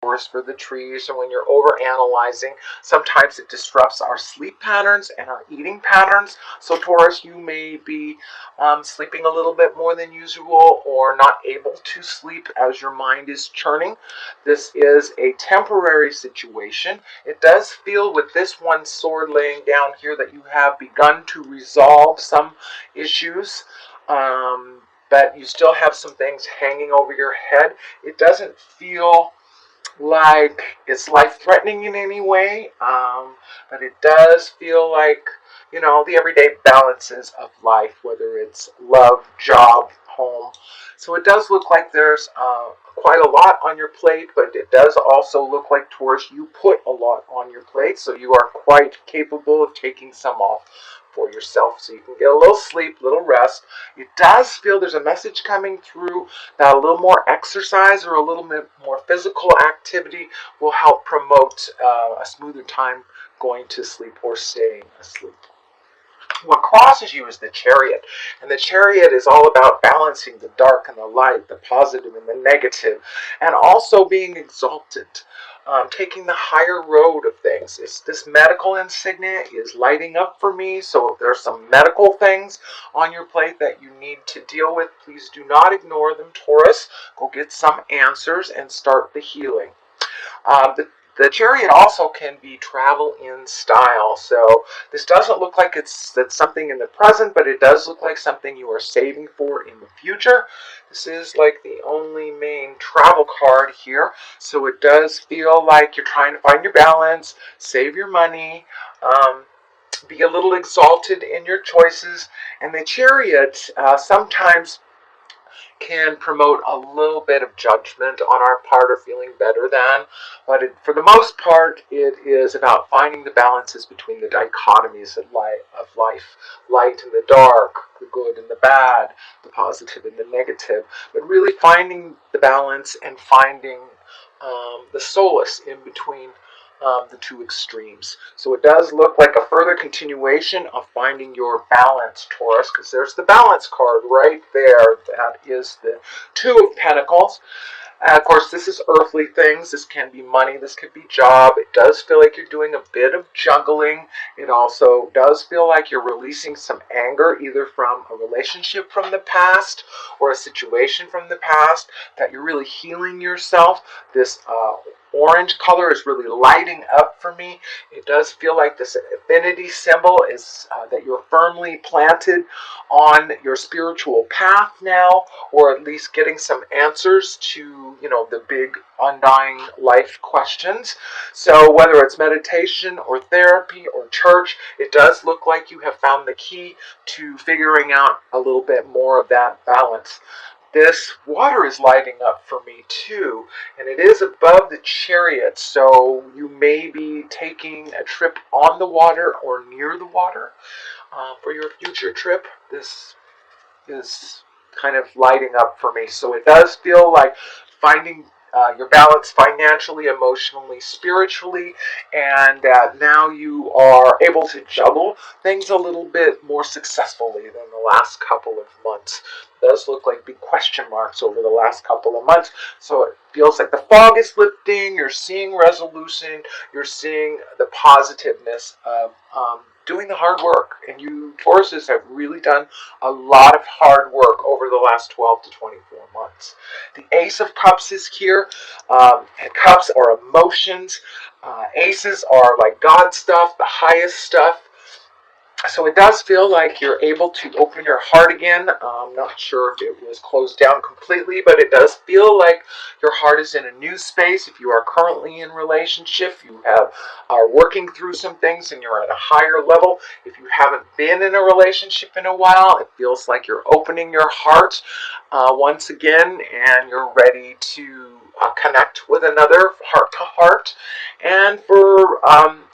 forest for the trees, and when you're over analyzing, sometimes it disrupts our sleep patterns and our eating patterns. So Taurus, you may be sleeping a little bit more than usual, or not able to sleep as your mind is churning. This is a temporary situation. It does feel with this one sword laying down here that you have begun to resolve some issues, but you still have some things hanging over your head. It doesn't feel like it's life-threatening in any way, but it does feel like, the everyday balances of life, whether it's love, job, home. So it does look like there's quite a lot on your plate, but it does also look like, Taurus, you put a lot on your plate, so you are quite capable of taking some off for yourself, so you can get a little sleep, a little rest. It does feel there's a message coming through that a little more exercise or a little bit more physical activity will help promote a smoother time going to sleep or staying asleep. What crosses you is the Chariot, and the Chariot is all about balancing the dark and the light, the positive and the negative, and also being exalted, taking the higher road of things. This medical insignia is lighting up for me, so if there's some medical things on your plate that you need to deal with, please do not ignore them, Taurus. Go get some answers and start the healing. The Chariot also can be travel in style. So this doesn't look like that's something in the present, but it does look like something you are saving for in the future. This is like the only main travel card here. So it does feel like you're trying to find your balance, save your money, be a little exalted in your choices. And the Chariot sometimes can promote a little bit of judgment on our part or feeling better than, but for the most part, it is about finding the balances between the dichotomies of life, light and the dark, the good and the bad, the positive and the negative, but really finding the balance and finding the solace in between the two extremes. So it does look like a further continuation of finding your balance, Taurus, because there's the balance card right there. That is the Two of Pentacles. Of course, this is earthly things. This can be money. This could be job. It does feel like you're doing a bit of juggling. It also does feel like you're releasing some anger, either from a relationship from the past or a situation from the past, that you're really healing yourself. This orange color is really lighting up for me. It does feel like this affinity symbol is that you're firmly planted on your spiritual path now, or at least getting some answers to, the big undying life questions. So whether it's meditation or therapy or church, it does look like you have found the key to figuring out a little bit more of that balance. This water is lighting up for me too, and it is above the Chariot, so you may be taking a trip on the water or near the water for your future trip. This is kind of lighting up for me, so it does feel like finding your balance financially, emotionally, spiritually, and now you are able to juggle things a little bit more successfully than the last couple of months. It does look like big question marks over the last couple of months, so it feels like the fog is lifting, you're seeing resolution, you're seeing the positiveness of doing the hard work. And you Tauruses have really done a lot of hard work over the last 12 to 24 months. The Ace of Cups is here, and cups are emotions. Aces are like God stuff, the highest stuff. So it does feel like you're able to open your heart again. I'm not sure if it was closed down completely, but it does feel like your heart is in a new space. If you are currently in a relationship, you are working through some things and you're at a higher level. If you haven't been in a relationship in a while, it feels like you're opening your heart once again, and you're ready to connect with another heart to heart. And for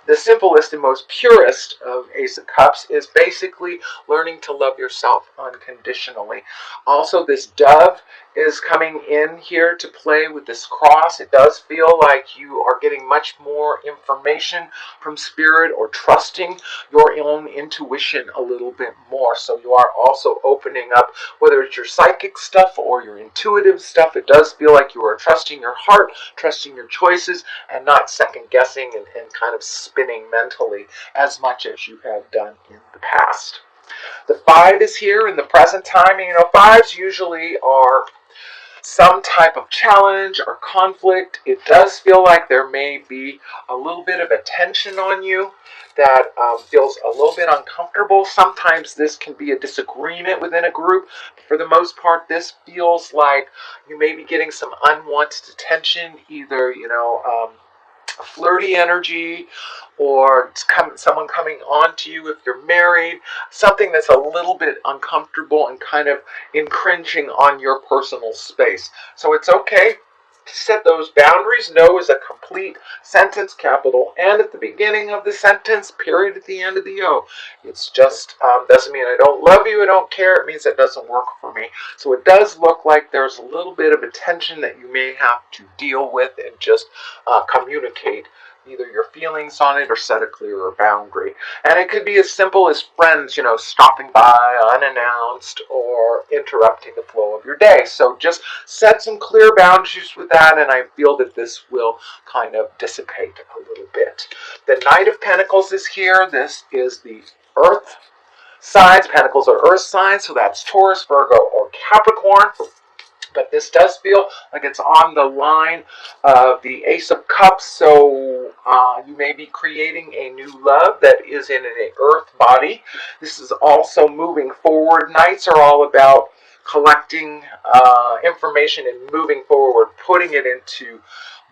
the simplest and most purest of Ace of Cups is basically learning to love yourself unconditionally. Also, this dove is coming in here to play with this cross. It does feel like you are getting much more information from spirit, or trusting your own intuition a little bit more. So you are also opening up, whether it's your psychic stuff or your intuitive stuff. It does feel like you are trusting your heart, trusting your choices, and not second guessing and kind of spinning mentally as much as you have done in the past. The 5 is here in the present time. You know, 5s usually are some type of challenge or conflict. It does feel like there may be a little bit of a tension on you that feels a little bit uncomfortable. Sometimes this can be a disagreement within a group. For the most part, this feels like you may be getting some unwanted attention, either, flirty energy, or someone coming on to you if you're married, something that's a little bit uncomfortable and kind of infringing on your personal space. So it's okay to set those boundaries. No is a complete sentence, capital N at the beginning of the sentence, period at the end of the O. It's just doesn't mean I don't love you, I don't care. It means it doesn't work for me. So it does look like there's a little bit of a tension that you may have to deal with and just communicate either your feelings on it or set a clearer boundary. And it could be as simple as friends, stopping by unannounced or interrupting the flow of your day. So just set some clear boundaries with that, and I feel that this will kind of dissipate a little bit. The Knight of Pentacles is here. This is the Earth signs. Pentacles are Earth signs, so that's Taurus, Virgo, or Capricorn. But this does feel like it's on the line of the Ace of Cups, so you may be creating a new love that is in an earth body. This is also moving forward. Knights are all about collecting information and moving forward, putting it into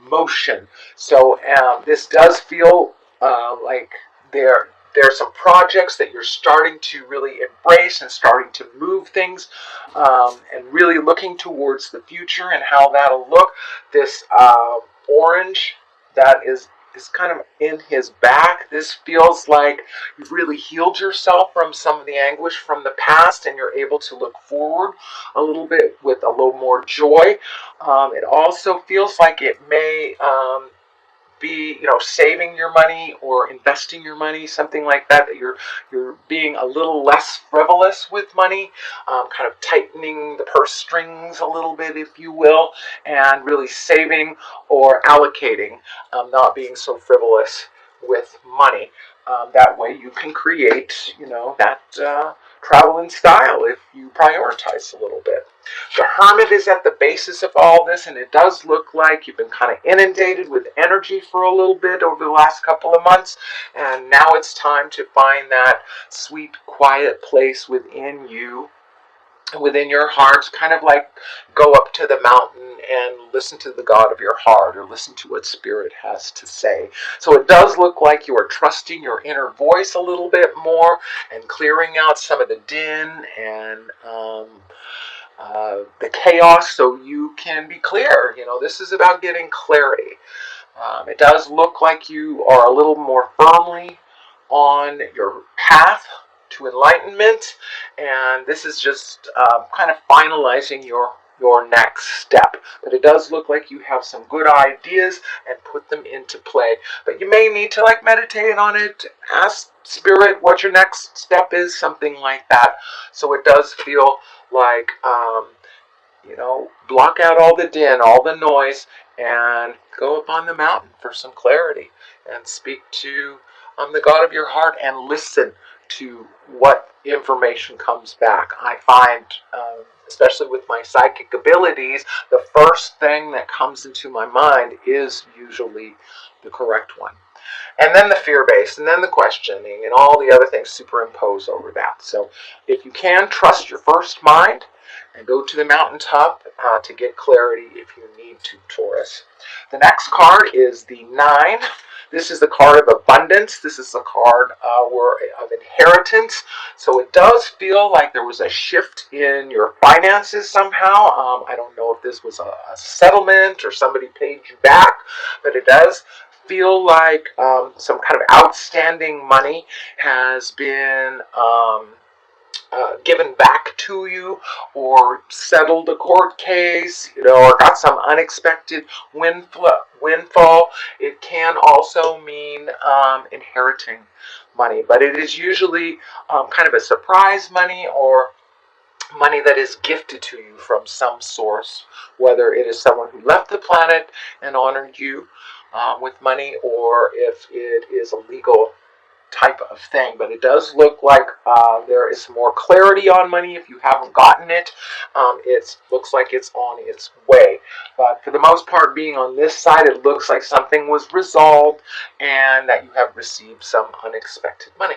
motion. So this does feel like there's some projects that you're starting to really embrace and starting to move things, and really looking towards the future and how that'll look. This orange that is kind of in his back. This feels like you've really healed yourself from some of the anguish from the past, and you're able to look forward a little bit with a little more joy. It also feels like it may be saving your money or investing your money, something like that, that you're being a little less frivolous with money, kind of tightening the purse strings a little bit, if you will, and really saving or allocating, not being so frivolous with money. That way you can create that travel in style if you prioritize a little bit. The Hermit is at the basis of all this, and it does look like you've been kind of inundated with energy for a little bit over the last couple of months, and now it's time to find that sweet, quiet place within you, within your heart, kind of like go up to the mountain and listen to the God of your heart, or listen to what Spirit has to say. So it does look like you are trusting your inner voice a little bit more and clearing out some of the din and the chaos, so you can be clear. This is about getting clarity. It does look like you are a little more firmly on your path to enlightenment, and this is just kind of finalizing your next step. But it does look like you have some good ideas and put them into play. But you may need to meditate on it, ask Spirit what your next step is, something like that. So it does feel like block out all the din, all the noise, and go up on the mountain for some clarity and speak to the God of your heart and listen to what information comes back. I find, especially with my psychic abilities, the first thing that comes into my mind is usually the correct one. And then the fear-based, and then the questioning, and all the other things superimpose over that. So if you can, trust your first mind and go to the mountaintop to get clarity if you need to, Taurus. The next card is the 9. This is the card of abundance. This is the card of inheritance. So it does feel like there was a shift in your finances somehow. I don't know if this was a settlement or somebody paid you back, but it does feel like some kind of outstanding money has been given back to you, or settled a court case, or got some unexpected windfall. It can also mean inheriting money, but it is usually kind of a surprise money, or money that is gifted to you from some source, whether it is someone who left the planet and honored you with money, or if it is a legal type of thing. But it does look like there is more clarity on money. If you haven't gotten it, it looks like it's on its way. But for the most part, being on this side, it looks like something was resolved and that you have received some unexpected money.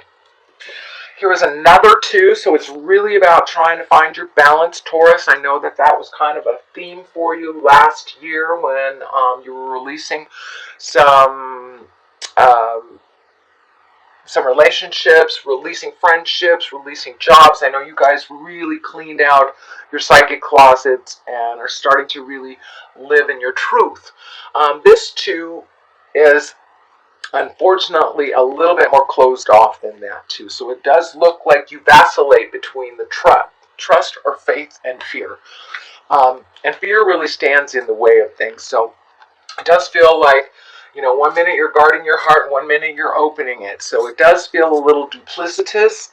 Here is another 2, so it's really about trying to find your balance, Taurus. I know that was kind of a theme for you last year when you were releasing some relationships, releasing friendships, releasing jobs. I know you guys really cleaned out your psychic closets and are starting to really live in your truth. This too is unfortunately a little bit more closed off than that too. So it does look like you vacillate between the trust or faith and fear. And fear really stands in the way of things. So it does feel like, one minute you're guarding your heart, and one minute you're opening it. So it does feel a little duplicitous.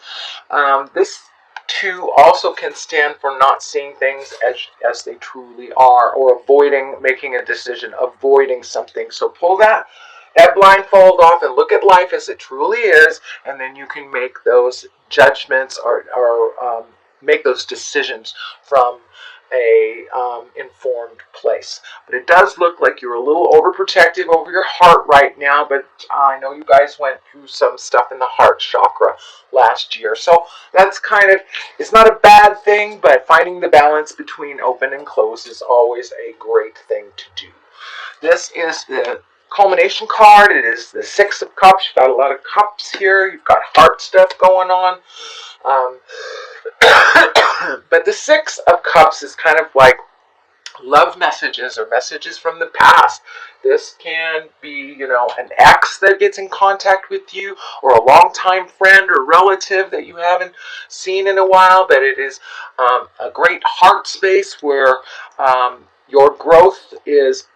This too also can stand for not seeing things as they truly are, or avoiding making a decision, avoiding something. So pull that blindfold off and look at life as it truly is, and then you can make those judgments, or make those decisions from a informed place. But it does look like you're a little overprotective over your heart right now, but I know you guys went through some stuff in the heart chakra last year. So that's it's not a bad thing, but finding the balance between open and closed is always a great thing to do. This is the culmination card. It is the 6 of Cups. You've got a lot of cups here. You've got heart stuff going on. But the 6 of Cups is kind of like love messages, or messages from the past. This can be, an ex that gets in contact with you, or a longtime friend or relative that you haven't seen in a while. But it is a great heart space where your growth is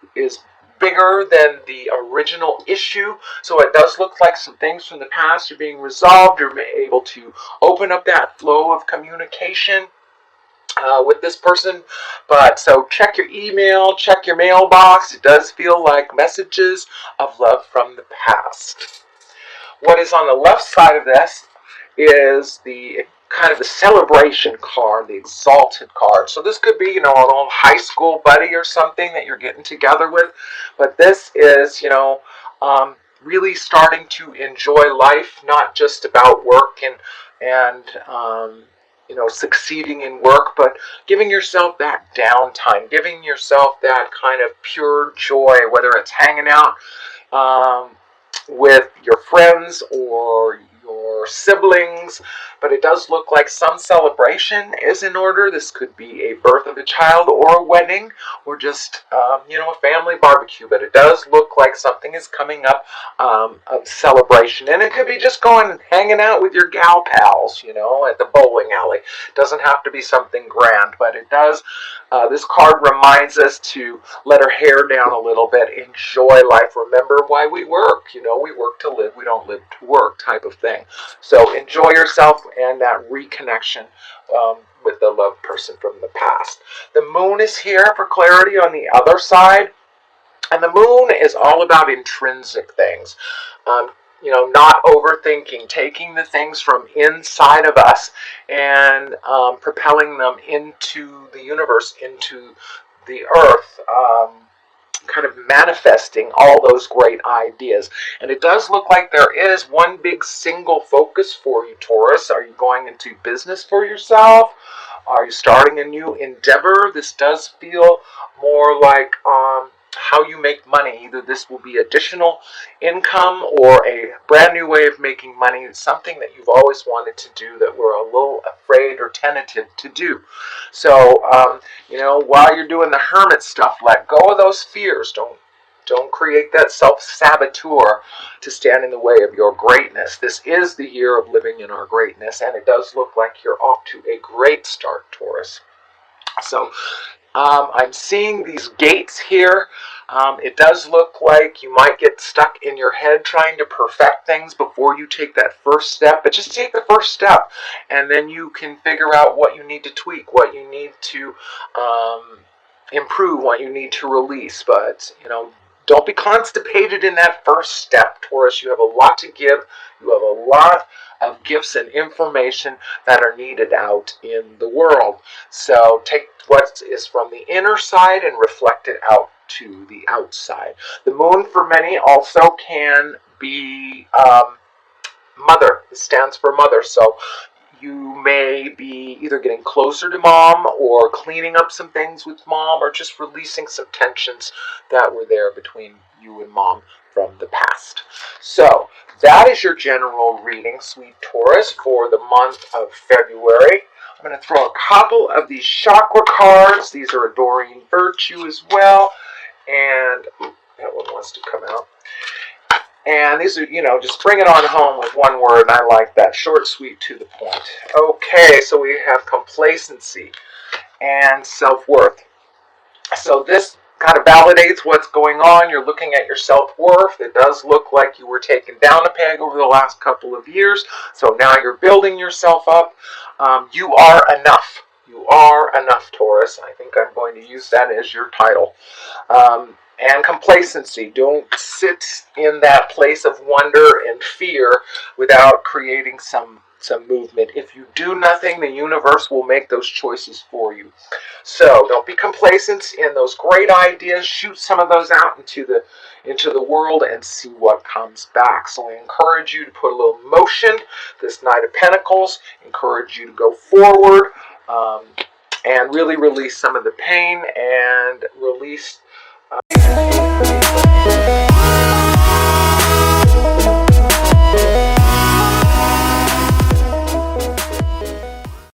bigger than the original issue. So it does look like some things from the past are being resolved. You're able to open up that flow of communication with this person. But so check your email, check your mailbox. It does feel like messages of love from the past. What is on the left side of this is the kind of the celebration card, the exalted card. So this could be, an old high school buddy or something that you're getting together with. But this is, really starting to enjoy life, not just about work and succeeding in work, but giving yourself that downtime, giving yourself that kind of pure joy, whether it's hanging out with your friends or your siblings. But it does look like some celebration is in order. This could be a birth of a child, or a wedding, or just a family barbecue. But it does look like something is coming up of celebration, and it could be just going and hanging out with your gal pals, at the bowling alley. It doesn't have to be something grand, but it does. This card reminds us to let our hair down a little bit, enjoy life, remember why we work. We work to live, we don't live to work, type of thing. So enjoy yourself and that reconnection with the loved person from the past. The moon is here for clarity on the other side. And the moon is all about intrinsic things. Not overthinking, taking the things from inside of us and propelling them into the universe, into the earth, kind of manifesting all those great ideas. And it does look like there is one big single focus for you, Taurus. Are you going into business for yourself? Are you starting a new endeavor? This does feel more like how you make money. Either this will be additional income or a brand new way of making money. It's something that you've always wanted to do that we're a little afraid or tentative to do. So, while you're doing the hermit stuff, let go of those fears. Don't Don't create that self-saboteur to stand in the way of your greatness. This is the year of living in our greatness, and it does look like you're off to a great start, Taurus. So I'm seeing these gates here. It does look like you might get stuck in your head trying to perfect things before you take that first step, but just take the first step, and then you can figure out what you need to tweak, what you need to improve, what you need to release. But, don't be constipated in that first step, Taurus. You have a lot to give. You have a lot of gifts and information that are needed out in the world. So take what is from the inner side and reflect it out to the outside. The moon for many also can be mother. It stands for mother. So you may be either getting closer to mom or cleaning up some things with mom or just releasing some tensions that were there between you and mom from the past. So that is your general reading, sweet Taurus, for the month of February. I'm going to throw a couple of these chakra cards. These are Adoring Virtue as well. And that one wants to come out. And these are, just bring it on home with one word, and I like that. Short, sweet, to the point. Okay, so we have complacency and self-worth. So this kind of validates what's going on. You're looking at your self-worth. It does look like you were taken down a peg over the last couple of years. So now you're building yourself up. You are enough. You are enough, Taurus. I think I'm going to use that as your title. And complacency. Don't sit in that place of wonder and fear without creating some movement. If you do nothing, the universe will make those choices for you. So don't be complacent in those great ideas. Shoot some of those out into the world and see what comes back. So I encourage you to put a little motion. This Knight of Pentacles, encourage you to go forward and really release some of the pain and release